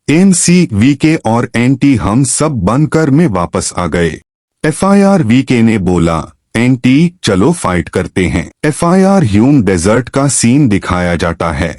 MC, VK और anti हम सब बंकर में वापस आ गए। एफआईआर, वीके ने बोला। एंटी, चलो फाइट करते हैं। एफआईआर, ह्यूम डेजर्ट का सीन दिखाया जाता है।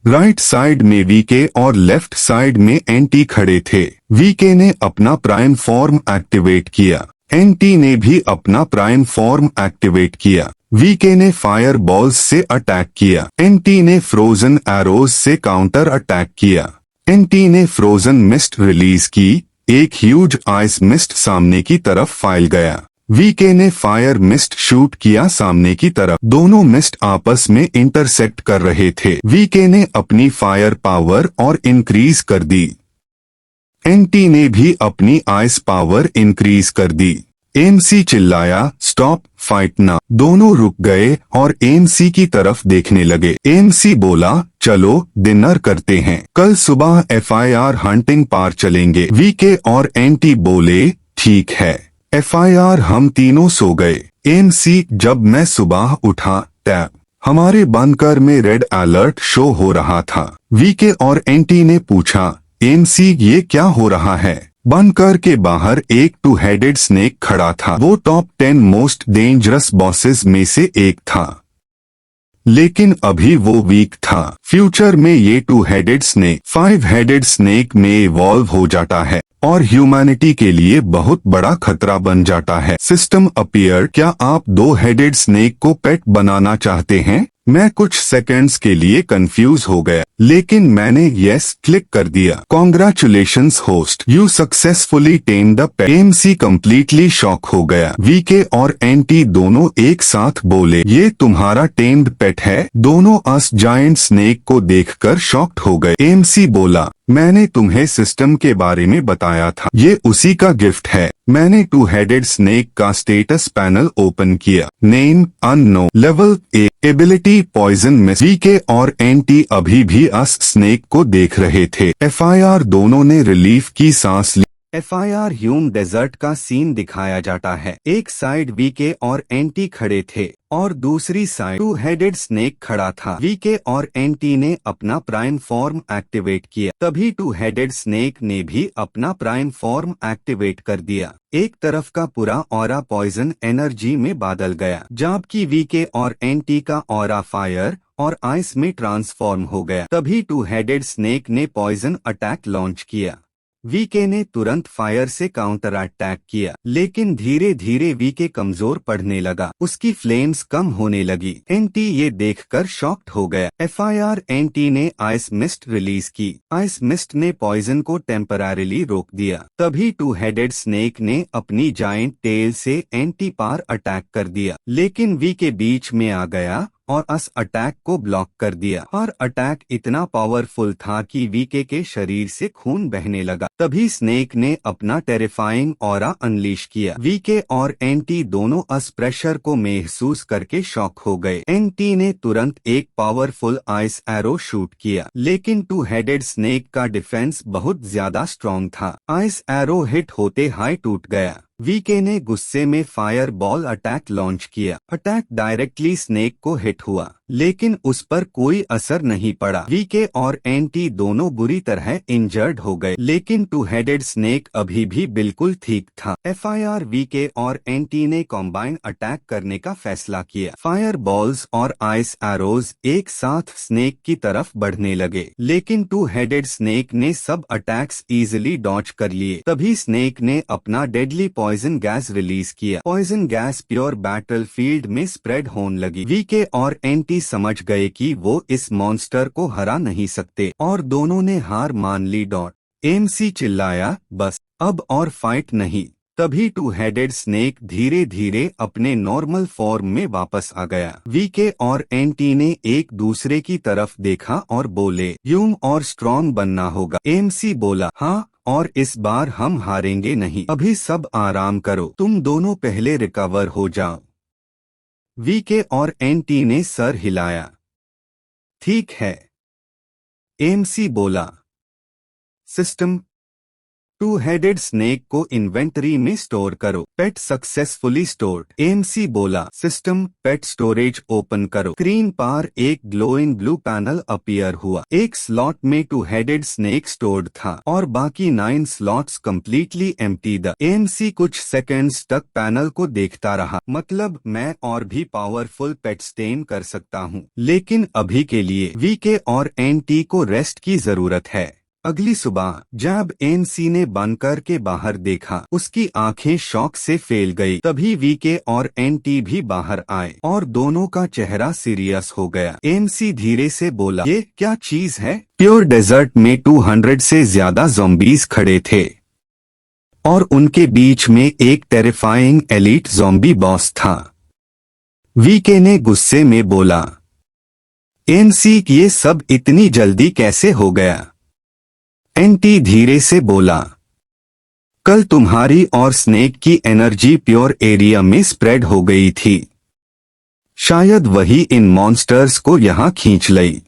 राइट साइड में वीके और लेफ्ट साइड में एंटी खड़े थे। वीके ने अपना प्राइम फॉर्म एक्टिवेट किया। एंटी ने भी अपना प्राइम फॉर्म एक्टिवेट किया। वीके ने फायर बॉल्स से अटैक किया। एंटी ने फ्रोजन एरोज से काउंटर अटैक किया। एंटी ने फ्रोजन मिस्ट रिलीज की। एक ह्यूज आइस मिस्ट सामने की तरफ फैल गया। वीके ने फायर मिस्ट शूट किया सामने की तरफ। दोनों मिस्ट आपस में इंटरसेक्ट कर रहे थे। वीके ने अपनी फायर पावर और इंक्रीज कर दी। एंटी ने भी अपनी आइस पावर इंक्रीज कर दी। एमसी चिल्लाया, स्टॉप, फाइट ना। दोनों रुक गए और एमसी की तरफ देखने लगे। एमसी बोला, चलो डिनर करते हैं, कल सुबह एफआईआर हंटिंग पार चलेंगे। वीके और एंटी बोले, ठीक है। एफआईआर, हम तीनों सो गए। एमसी, जब मैं सुबह उठा, टैप हमारे बंकर में रेड अलर्ट शो हो रहा था। वीके और एंटी ने पूछा, एमसी, ये क्या हो रहा है? बंकर के बाहर एक टू हेडेड स्नेक खड़ा था। वो टॉप 10 मोस्ट डेंजरस बॉसेस में से एक था, लेकिन अभी वो वीक था। फ्यूचर में ये to headed snake 5 headed snake में इवॉल्व हो जाता है और ह्यूमैनिटी के लिए बहुत बड़ा खतरा बन जाता है। सिस्टम अपीयर, क्या आप 2 हेडेड स्नेक को पेट बनाना चाहते हैं? मैं कुछ सेकंड्स के लिए कंफ्यूज हो गया, लेकिन मैंने यस क्लिक कर दिया। Congratulations host, you successfully time the pet. MC completely shock हो गया। वीके और एंटी दोनों एक साथ बोले, ये तुम्हारा टेम्ड पेट है? दोनों अस जायंट स्नेक को देखकर शॉक्ड हो गए। एमसी बोला, मैंने तुम्हें सिस्टम के बारे में बताया था, ये उसी का गिफ्ट है। मैंने टू हेडेड स्नेक का स्टेटस पैनल ओपन किया। Name unknown, level A, ability poison miss. वीके और एंटी अभी भी अस स्नेक को देख रहे थे। एफआईआर, दोनों ने रिलीफ की सांस ली। एफआईआर, ह्यूम डेजर्ट का सीन दिखाया जाता है। एक साइड वीके और एंटी खड़े थे और दूसरी साइड टू हेडेड स्नेक खड़ा था। वीके और एंटी ने अपना प्राइम फॉर्म एक्टिवेट किया। तभी टू हेडेड स्नेक ने भी अपना प्राइम फॉर्म एक्टिवेट कर दिया। एक तरफ का पूरा ऑरा पॉइजन एनर्जी में बदल गया, जबकि वीके और एंटी का ऑरा फायर और आइस में ट्रांसफॉर्म हो गया। तभी टू हेडेड स्नेक ने पॉइजन अटैक लॉन्च किया। वीके ने तुरंत फायर से काउंटर अटैक किया, लेकिन धीरे धीरे वीके कमजोर पड़ने लगा। उसकी फ्लेम्स कम होने लगी। एंटी ये देखकर शॉक्ड हो गया। एफआईआर, एंटी ने आइस मिस्ट रिलीज की। आइस मिस्ट ने पॉइजन को टेम्पररीली रोक दिया। तभी टू हेडेड स्नेक ने अपनी जायंट टेल से एंटी पार अटैक कर दिया, लेकिन वीके बीच में आ गया और अस अटैक को ब्लॉक कर दिया। और अटैक इतना पावरफुल था कि वीके के शरीर से खून बहने लगा। तभी स्नेक ने अपना टेरिफाइंग ऑरा अनलीश किया। वीके और एंटी दोनों अस प्रेशर को महसूस करके शॉक हो गए। एंटी ने तुरंत एक पावरफुल आइस एरो शूट किया, लेकिन टू हेडेड स्नेक का डिफेंस बहुत ज्यादा स्ट्रॉन्ग था। आइस एरो हिट होते हाई टूट गया। वीके ने गुस्से में फायर बॉल अटैक लॉन्च किया। अटैक डायरेक्टली स्नेक को हिट हुआ, लेकिन उस पर कोई असर नहीं पड़ा। वीके और एंटी दोनों बुरी तरह इंजर्ड हो गए, लेकिन टू हेडेड स्नेक अभी भी बिल्कुल ठीक था। एफआईआर, वीके और एंटी ने कॉम्बाइन अटैक करने का फैसला किया। फायर बॉल्स और आइस एरोज एक साथ स्नेक की तरफ बढ़ने लगे, लेकिन टू हेडेड स्नेक ने सब अटैक्स इजिली डॉज कर लिए। तभी स्नेक ने अपना डेडली पॉइजन गैस रिलीज किया। पॉइजन गैस प्योर बैटलफील्ड में स्प्रेड होने लगी। वीके और एंटी समझ गए कि वो इस मॉन्स्टर को हरा नहीं सकते और दोनों ने हार मान ली। एमसी चिल्लाया, बस अब और फाइट नहीं। तभी टू हेडेड स्नेक धीरे धीरे अपने नॉर्मल फॉर्म में वापस आ गया। वीके और एंटी ने एक दूसरे की तरफ देखा और बोले, ह्यूम और स्ट्रॉन्ग बनना होगा। एमसी बोला, हाँ, और इस बार हम हारेंगे नहीं। अभी सब आराम करो, तुम दोनों पहले रिकवर हो जाओ। वीके और एंटी ने सर हिलाया। ठीक है, एमसी बोला। सिस्टम टू हेडेड स्नेक को इन्वेंटरी में स्टोर करो। पेट सक्सेसफुली स्टोर्ड। एएमसी बोला, सिस्टम पेट स्टोरेज ओपन करो। स्क्रीन पर एक ग्लोइंग ब्लू पैनल अपीयर हुआ। एक स्लॉट में टू हेडेड स्नेक स्टोर्ड था और बाकी 9 slots completely empty. The AMC कुछ सेकेंड्स तक पैनल को देखता रहा। मतलब मैं और भी पावरफुल पेट स्टेन कर सकता हूँ, लेकिन अभी के लिए वीके और एनटी को रेस्ट की जरूरत है। अगली सुबह जब एनसी ने बनकर के बाहर देखा, उसकी आंखें शॉक से फैल गई। तभी वीके और एनटी भी बाहर आए और दोनों का चेहरा सीरियस हो गया। एनसी धीरे से बोला, ये क्या चीज है? प्योर डेजर्ट में 200 से ज्यादा ज़ॉम्बीज खड़े थे और उनके बीच में एक टेरिफाइंग एलीट ज़ॉम्बी बॉस था। वीके ने गुस्से में बोला, एनसी ये सब इतनी जल्दी कैसे हो गया? एनटी धीरे से बोला, कल तुम्हारी और स्नेक की एनर्जी प्योर एरिया में स्प्रेड हो गई थी। शायद वही इन मॉन्स्टर्स को यहां खींच लाई।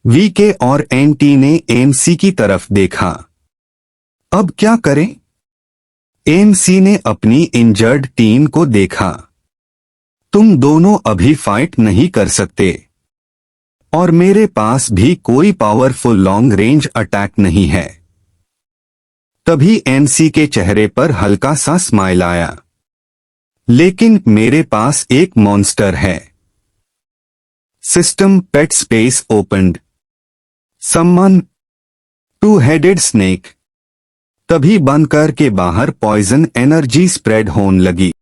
वीके और एनटी ने एमसी की तरफ देखा। अब क्या करें? एमसी ने अपनी इंजर्ड टीम को देखा। तुम दोनों अभी फाइट नहीं कर सकते और मेरे पास भी कोई पावरफुल लॉन्ग रेंज अटैक नहीं है। तभी एनसी के चेहरे पर हल्का सा स्माइल आया, लेकिन मेरे पास एक मॉन्स्टर है। सिस्टम पेट स्पेस ओपन्ड। सम्मन टू हेडेड स्नेक। तभी बनकर के बाहर पॉइजन एनर्जी स्प्रेड होने लगी।